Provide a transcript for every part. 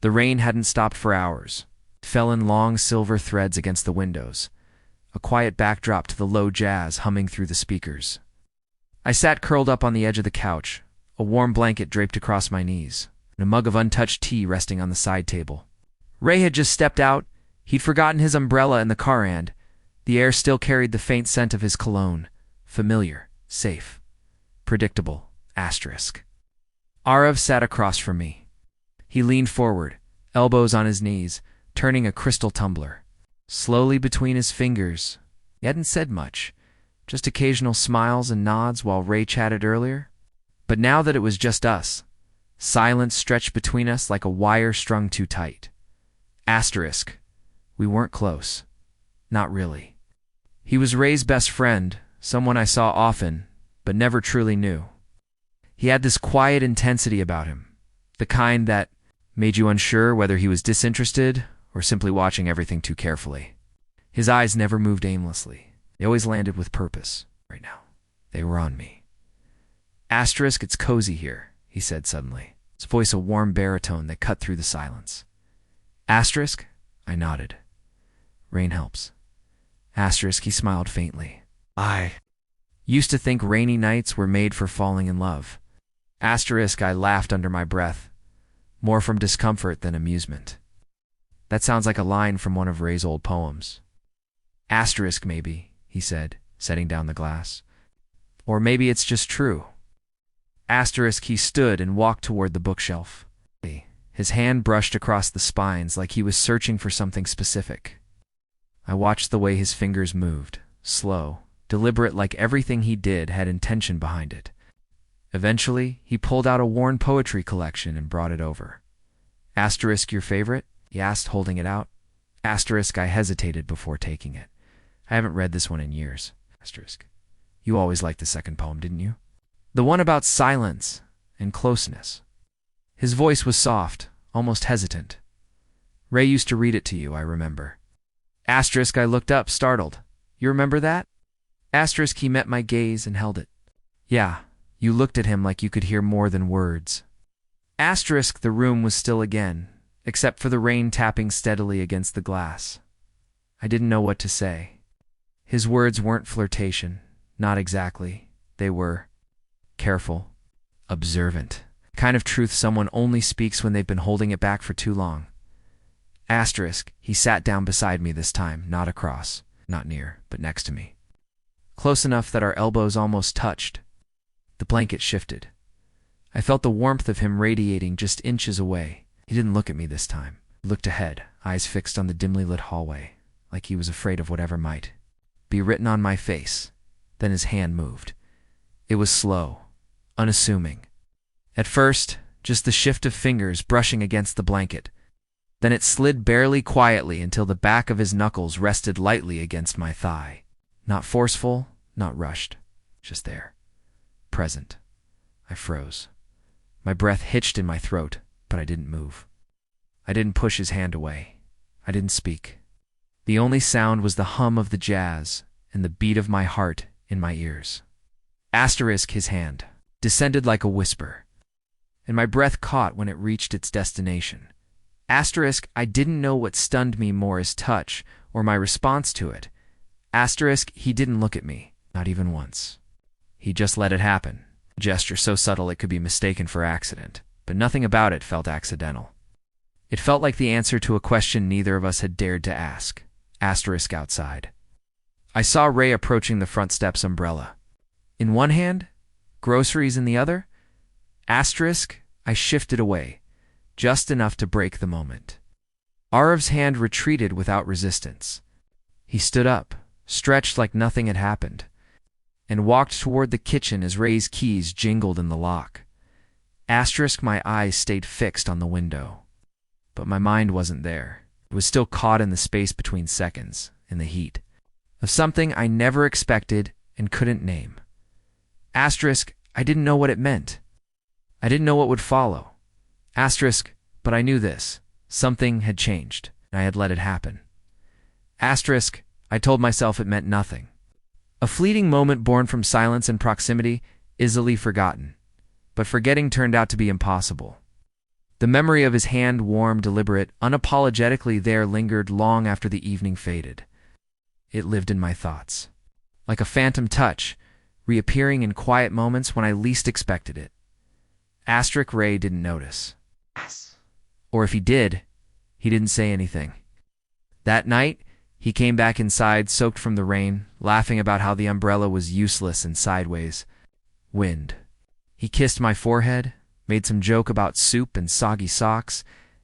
The rain hadn't stopped for hours. It fell in long silver threads against the windows, a quiet backdrop to the low jazz humming through the speakers. I sat curled up on the edge of the couch, a warm blanket draped across my knees, and a mug of untouched tea resting on the side table. Ray had just stepped out. He'd forgotten his umbrella in the car, and the air still carried the faint scent of his cologne. Familiar, safe, predictable, asterisk. Arav sat across from me. He leaned forward, elbows on his knees, turning a crystal tumbler. Slowly between his fingers, he hadn't said much, just occasional smiles and nods while Ray chatted earlier. But now that it was just us, silence stretched between us like a wire strung too tight. Asterisk. We weren't close. Not really. He was Ray's best friend, someone I saw often, but never truly knew. He had this quiet intensity about him, the kind that made you unsure whether he was disinterested or simply watching everything too carefully. His eyes never moved aimlessly. They always landed with purpose. Right now, they were on me. Asterisk, it's cozy here, he said suddenly, his voice a warm baritone that cut through the silence. Asterisk? I nodded. Rain helps. Asterisk, he smiled faintly. I used to think rainy nights were made for falling in love. Asterisk, I laughed under my breath, more from discomfort than amusement. That sounds like a line from one of Ray's old poems. Asterisk, maybe, he said, setting down the glass. Or maybe it's just true. Asterisk, he stood and walked toward the bookshelf. His hand brushed across the spines like he was searching for something specific. I watched the way his fingers moved, slow, deliberate, like everything he did had intention behind it. Eventually, he pulled out a worn poetry collection and brought it over. Asterisk, your favorite? He asked, holding it out. Asterisk, I hesitated before taking it. I haven't read this one in years. Asterisk, you always liked the second poem, didn't you? The one about silence and closeness. His voice was soft, almost hesitant. Ray used to read it to you, I remember. Asterisk, I looked up, startled. You remember that? Asterisk, he met my gaze and held it. Yeah, you looked at him like you could hear more than words. Asterisk, the room was still again, except for the rain tapping steadily against the glass. I didn't know what to say. His words weren't flirtation, not exactly. They were careful, observant, kind of truth someone only speaks when they've been holding it back for too long. Asterisk, he sat down beside me this time, not across, not near, but next to me. Close enough that our elbows almost touched. The blanket shifted. I felt the warmth of him radiating just inches away. He didn't look at me this time. He looked ahead, eyes fixed on the dimly lit hallway, like he was afraid of whatever might be written on my face. Then his hand moved. It was slow, unassuming. At first, just the shift of fingers brushing against the blanket. Then it slid barely quietly until the back of his knuckles rested lightly against my thigh. Not forceful, not rushed. Just there. Present. I froze. My breath hitched in my throat, but I didn't move. I didn't push his hand away. I didn't speak. The only sound was the hum of the jazz and the beat of my heart in my ears. Asterisk, his hand, descended like a whisper, and my breath caught when it reached its destination. Asterisk, I didn't know what stunned me more, his touch or my response to it. Asterisk, he didn't look at me, not even once. He just let it happen, a gesture so subtle it could be mistaken for accident, but nothing about it felt accidental. It felt like the answer to a question neither of us had dared to ask. Asterisk outside. I saw Ray approaching the front steps, umbrella in one hand, groceries in the other. Asterisk, I shifted away, just enough to break the moment. Arav's hand retreated without resistance. He stood up, stretched like nothing had happened, and walked toward the kitchen as Ray's keys jingled in the lock. Asterisk, my eyes stayed fixed on the window. But my mind wasn't there. It was still caught in the space between seconds, in the heat of something I never expected and couldn't name. Asterisk, I didn't know what it meant. I didn't know what would follow. Asterisk, but I knew this. Something had changed, and I had let it happen. Asterisk, I told myself it meant nothing. A fleeting moment born from silence and proximity, easily forgotten. But forgetting turned out to be impossible. The memory of his hand, warm, deliberate, unapologetically there, lingered long after the evening faded. It lived in my thoughts, like a phantom touch, reappearing in quiet moments when I least expected it. Ray didn't notice. Or if he did, he didn't say anything. That night, he came back inside, soaked from the rain, laughing about how the umbrella was useless and sideways. Wind. He kissed my forehead, made some joke about soup and soggy socks,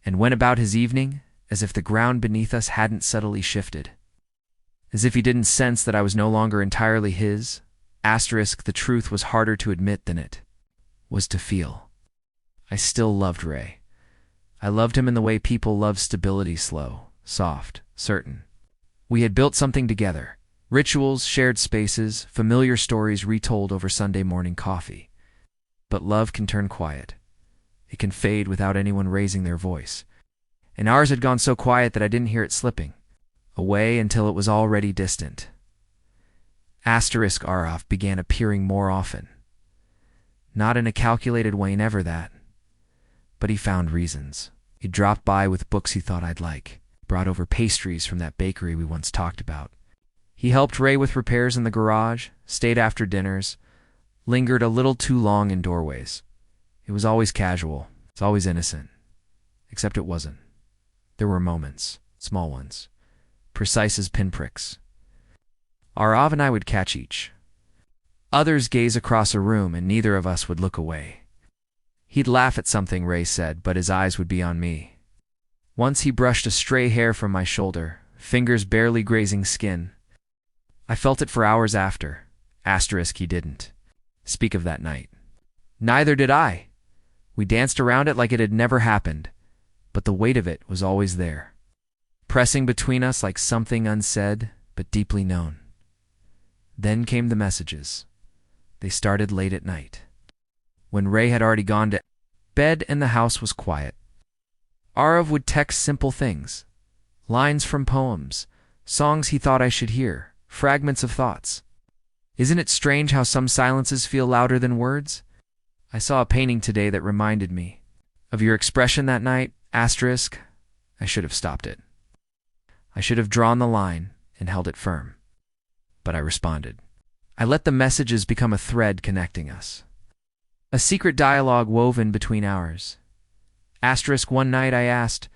and went about his evening as if the ground beneath us hadn't subtly shifted. As if he didn't sense that I was no longer entirely his. The truth was harder to admit than it was to feel. I still loved Ray. I loved him in the way people love stability, slow, soft, certain. We had built something together. Rituals, shared spaces, familiar stories retold over Sunday morning coffee. But love can turn quiet. It can fade without anyone raising their voice. And ours had gone so quiet that I didn't hear it slipping away until it was already distant. Arav began appearing more often. Not in a calculated way, never that. But he found reasons. He dropped by with books he thought I'd like, brought over pastries from that bakery we once talked about. He helped Ray with repairs in the garage, stayed after dinners, lingered a little too long in doorways. It was always casual. It's always innocent. Except it wasn't. There were moments, small ones, precise as pinpricks. Arav and I would catch each. Others gaze across a room and neither of us would look away. He'd laugh at something Ray said, but his eyes would be on me. Once he brushed a stray hair from my shoulder, fingers barely grazing skin. I felt it for hours after. He didn't speak of that night. Neither did I. We danced around it like it had never happened, but the weight of it was always there, pressing between us like something unsaid but deeply known. Then came the messages. They started late at night, when Ray had already gone to bed and the house was quiet. Arav would text simple things, lines from poems, songs he thought I should hear, fragments of thoughts. Isn't it strange how some silences feel louder than words? I saw a painting today that reminded me of your expression that night, I should have stopped it. I should have drawn the line and held it firm. But I responded. I let the messages become a thread connecting us. A secret dialogue woven between ours. One night I asked,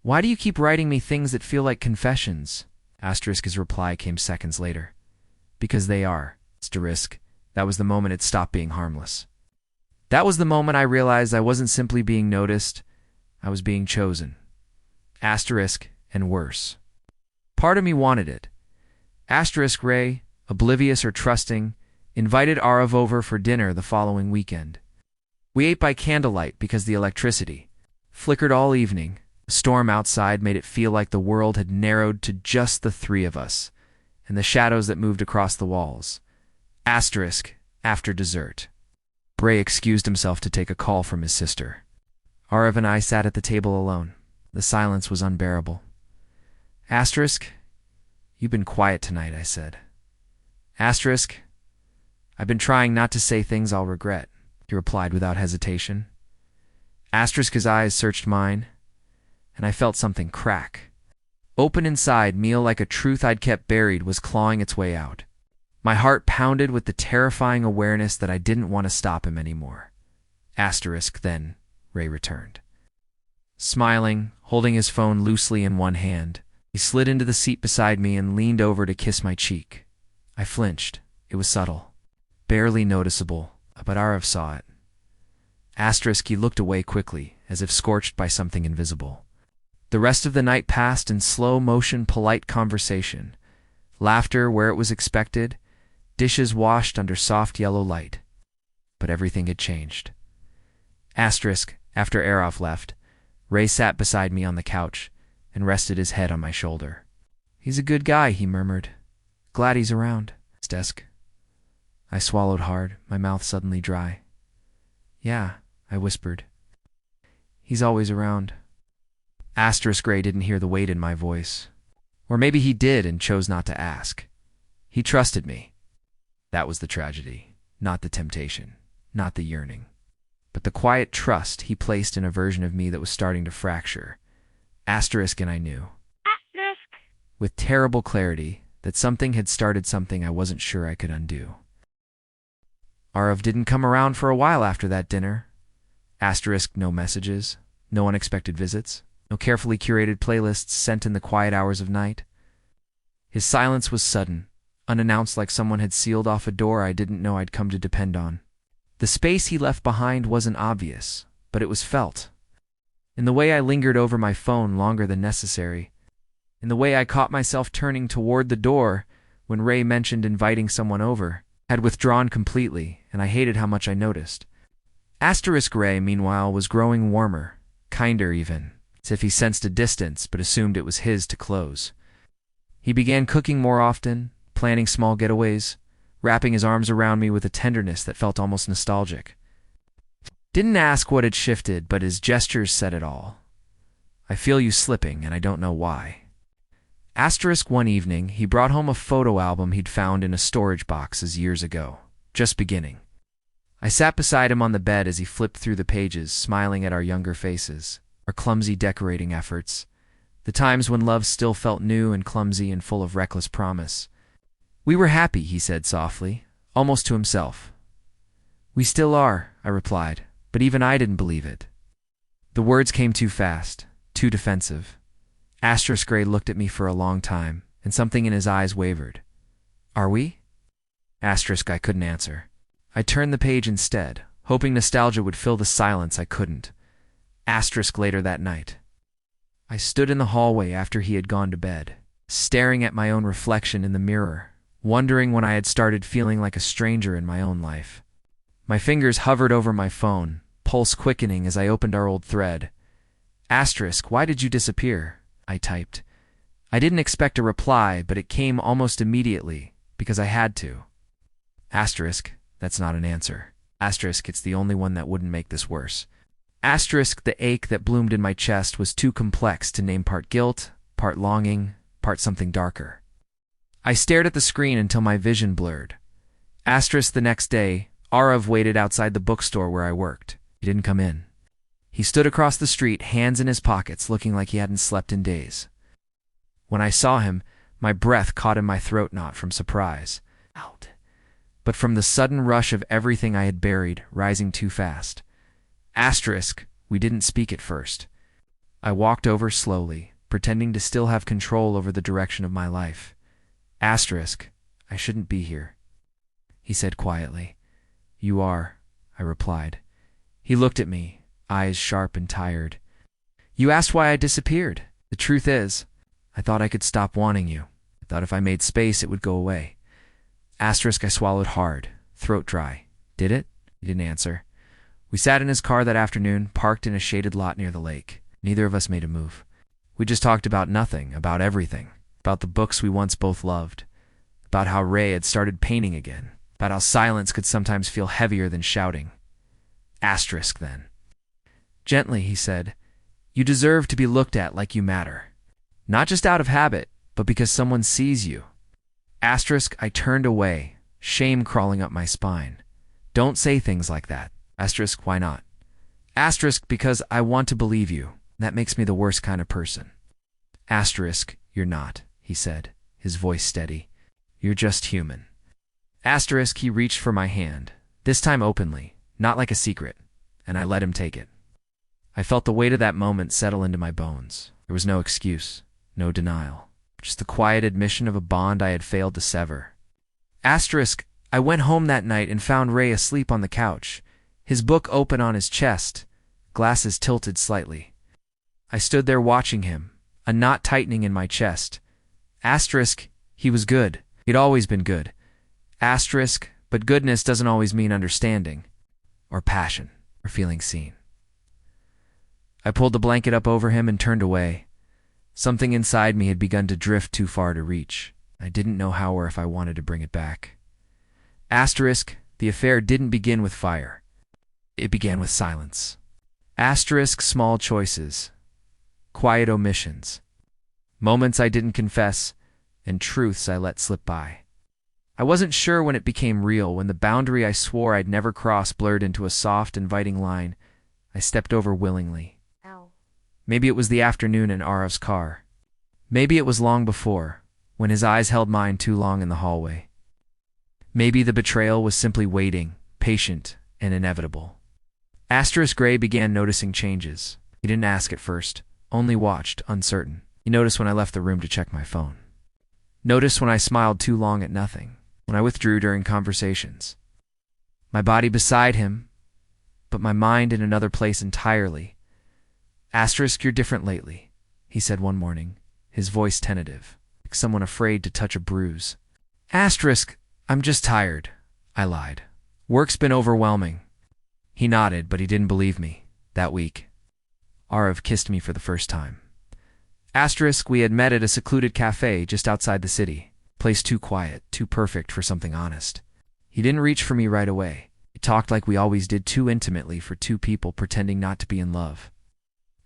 "Why do you keep writing me things that feel like confessions?" His reply came seconds later. Because they are. That was the moment it stopped being harmless. That was the moment I realized I wasn't simply being noticed, I was being chosen. And worse. Part of me wanted it. Ray, oblivious or trusting, invited Arav over for dinner the following weekend. We ate by candlelight because the electricity flickered all evening. The storm outside made it feel like the world had narrowed to just the three of us, and the shadows that moved across the walls. After dessert. Ray excused himself to take a call from his sister. Arav and I sat at the table alone. The silence was unbearable. You've been quiet tonight, I said. I've been trying not to say things I'll regret, he replied without hesitation. His eyes searched mine, and I felt something crack. Open inside, meal like a truth I'd kept buried was clawing its way out. My heart pounded with the terrifying awareness that I didn't want to stop him anymore. Then, Ray returned. Smiling, holding his phone loosely in one hand, he slid into the seat beside me and leaned over to kiss my cheek. I flinched. It was subtle, barely noticeable, but Arav saw it. He looked away quickly, as if scorched by something invisible. The rest of the night passed in slow-motion, polite conversation. Laughter where it was expected, dishes washed under soft yellow light. But everything had changed. After Arav left, Ray sat beside me on the couch and rested his head on my shoulder. "He's a good guy," he murmured. "Glad he's around." Desk. I swallowed hard, my mouth suddenly dry. "Yeah," I whispered. "He's always around." Ray didn't hear the weight in my voice. Or maybe he did and chose not to ask. He trusted me. That was the tragedy, not the temptation, not the yearning. but the quiet trust he placed in a version of me that was starting to fracture. Asterisk, and I knew, with terrible clarity, that something had started something I wasn't sure I could undo. Arav didn't come around for a while after that dinner. Asterisk, no messages, no unexpected visits, no carefully curated playlists sent in the quiet hours of night. His silence was sudden, unannounced, like someone had sealed off a door I didn't know I'd come to depend on. The space he left behind wasn't obvious, but it was felt. In the way I lingered over my phone longer than necessary. In the way I caught myself turning toward the door when Ray mentioned inviting someone over. Had withdrawn completely, and I hated how much I noticed. Asterisk Ray, meanwhile, was growing warmer, kinder even, as if he sensed a distance but assumed it was his to close. He began cooking more often, planning small getaways, wrapping his arms around me with a tenderness that felt almost nostalgic. Didn't ask what had shifted, but his gestures said it all. I feel you slipping, and I don't know why. Asterisk, one evening, he brought home a photo album he'd found in a storage box years ago, just beginning. I sat beside him on the bed as he flipped through the pages, smiling at our younger faces, our clumsy decorating efforts, the times when love still felt new and clumsy and full of reckless promise. We were happy, he said softly, almost to himself. We still are, I replied, but even I didn't believe it. The words came too fast, too defensive. Asterisk Gray looked at me for a long time, and something in his eyes wavered. Are we? Asterisk, I couldn't answer. I turned the page instead, hoping nostalgia would fill the silence I couldn't. Asterisk, later that night. I stood in the hallway after he had gone to bed, staring at my own reflection in the mirror, wondering when I had started feeling like a stranger in my own life. My fingers hovered over my phone, pulse quickening as I opened our old thread. Asterisk, why did you disappear? I typed. I didn't expect a reply, but it came almost immediately, because I had to. Asterisk, that's not an answer. Asterisk, it's the only one that wouldn't make this worse. Asterisk, the ache that bloomed in my chest was too complex to name, part guilt, part longing, part something darker. I stared at the screen until my vision blurred. Asterisk, the next day, Arav waited outside the bookstore where I worked. He didn't come in. He stood across the street, hands in his pockets, looking like he hadn't slept in days. When I saw him, my breath caught in my throat, not from surprise, but from the sudden rush of everything I had buried, rising too fast. Asterisk, we didn't speak at first. I walked over slowly, pretending to still have control over the direction of my life. Asterisk, I shouldn't be here, he said quietly. You are, I replied. He looked at me, eyes sharp and tired. You asked why I disappeared. The truth is, I thought I could stop wanting you. I thought if I made space, it would go away. Asterisk, I swallowed hard, throat dry. Did it? He didn't answer. We sat in his car that afternoon, parked in a shaded lot near the lake. Neither of us made a move. We just talked about nothing, about everything. About the books we once both loved. About how Ray had started painting again. About how silence could sometimes feel heavier than shouting. Asterisk, then. Gently, he said, you deserve to be looked at like you matter. Not just out of habit, but because someone sees you. Asterisk, I turned away, shame crawling up my spine. Don't say things like that. Asterisk, why not? Asterisk, because I want to believe you. That makes me the worst kind of person. Asterisk, you're not, he said, his voice steady. You're just human. Asterisk, he reached for my hand, this time openly, not like a secret, and I let him take it. I felt the weight of that moment settle into my bones. There was no excuse, no denial, just the quiet admission of a bond I had failed to sever. Asterisk, I went home that night and found Ray asleep on the couch, his book open on his chest, glasses tilted slightly. I stood there watching him, a knot tightening in my chest. Asterisk, he was good. He'd always been good. Asterisk, but goodness doesn't always mean understanding, or passion, or feeling seen. I pulled the blanket up over him and turned away. Something inside me had begun to drift too far to reach. I didn't know how or if I wanted to bring it back. Asterisk, the affair didn't begin with fire. It began with silence. Asterisk, small choices. Quiet omissions. Moments I didn't confess, and truths I let slip by. I wasn't sure when it became real, when the boundary I swore I'd never cross blurred into a soft, inviting line I stepped over willingly. Ow. Maybe it was the afternoon in Arav's car. Maybe it was long before, when his eyes held mine too long in the hallway. Maybe the betrayal was simply waiting, patient and inevitable. Asterisk Gray began noticing changes. He didn't ask at first, only watched, uncertain. He noticed when I left the room to check my phone. Noticed when I smiled too long at nothing, when I withdrew during conversations. My body beside him, but my mind in another place entirely. Asterisk, you're different lately, he said one morning, his voice tentative, like someone afraid to touch a bruise. Asterisk, I'm just tired, I lied. Work's been overwhelming. He nodded, but he didn't believe me. That week, Arav kissed me for the first time. Asterisk, we had met at a secluded cafe just outside the city. Place too quiet, too perfect for something honest. He didn't reach for me right away. He talked like we always did, too intimately for two people pretending not to be in love.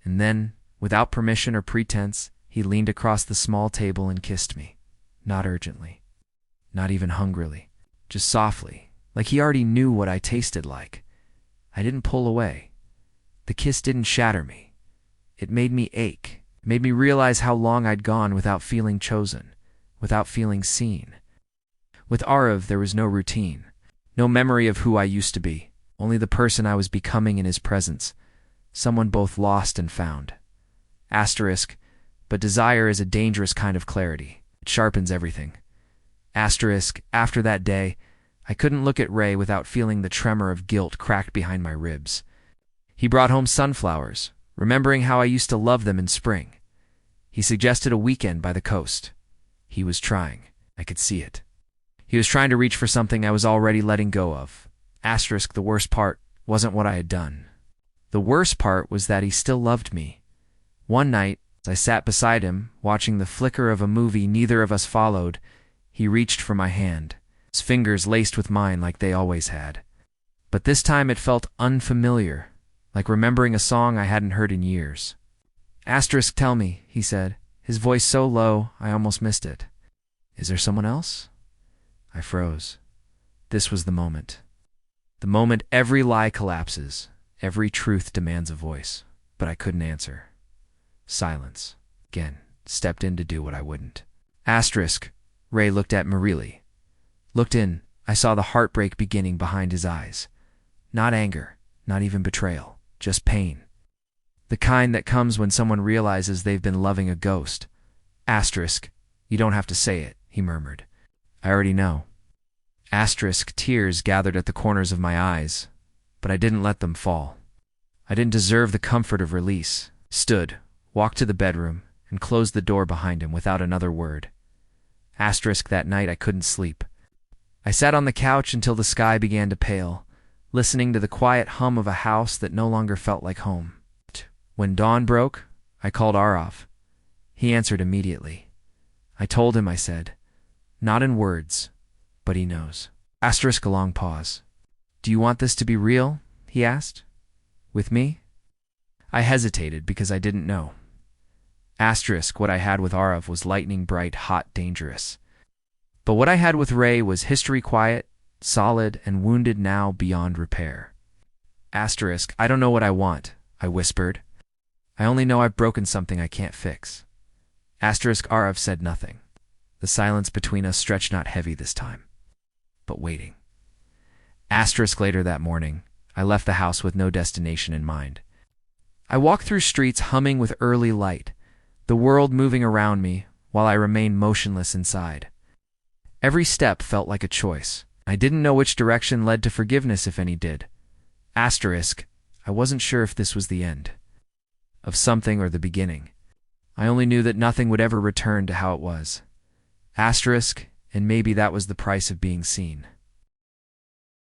And then, without permission or pretense, he leaned across the small table and kissed me. Not urgently. Not even hungrily. Just softly, like he already knew what I tasted like. I didn't pull away. The kiss didn't shatter me. It made me ache. It made me realize how long I'd gone without feeling chosen, without feeling seen. With Arav, there was no routine, no memory of who I used to be, only the person I was becoming in his presence, someone both lost and found. Asterisk, but desire is a dangerous kind of clarity. It sharpens everything. Asterisk, after that day, I couldn't look at Ray without feeling the tremor of guilt cracked behind my ribs. He brought home sunflowers, remembering how I used to love them in spring. He suggested a weekend by the coast. He was trying. I could see it. He was trying to reach for something I was already letting go of. Asterisk, the worst part wasn't what I had done. The worst part was that he still loved me. One night, as I sat beside him, watching the flicker of a movie neither of us followed, he reached for my hand, his fingers laced with mine like they always had. But this time it felt unfamiliar, like remembering a song I hadn't heard in years. Asterisk, tell me, he said, his voice so low I almost missed it. Is there someone else? I froze. This was the moment. The moment every lie collapses, every truth demands a voice. But I couldn't answer. Silence. Again, stepped in to do what I wouldn't. Asterisk, Ray looked at Marili. Looked in, I saw the heartbreak beginning behind his eyes. Not anger, not even betrayal, just pain. The kind that comes when someone realizes they've been loving a ghost. Asterisk, you don't have to say it, he murmured. I already know. Asterisk, tears gathered at the corners of my eyes, but I didn't let them fall. I didn't deserve the comfort of release. Stood, walked to the bedroom, and closed the door behind him without another word. Asterisk, that night I couldn't sleep. I sat on the couch until the sky began to pale, listening to the quiet hum of a house that no longer felt like home. When dawn broke, I called Arav. He answered immediately. I told him, I said, not in words, but he knows. Asterisk, a long pause. Do you want this to be real? He asked. With me? I hesitated because I didn't know. Asterisk, what I had with Arav was lightning bright, hot, dangerous. But what I had with Ray was history quiet, solid, and wounded now beyond repair. Asterisk, I don't know what I want, I whispered. I only know I've broken something I can't fix. Asterisk, Arav said nothing. The silence between us stretched not heavy this time, but waiting. Asterisk, later that morning, I left the house with no destination in mind. I walked through streets humming with early light, the world moving around me while I remained motionless inside. Every step felt like a choice. I didn't know which direction led to forgiveness, if any did. Asterisk, I wasn't sure if this was the end of something or the beginning. I only knew that nothing would ever return to how it was. Asterisk, and maybe that was the price of being seen.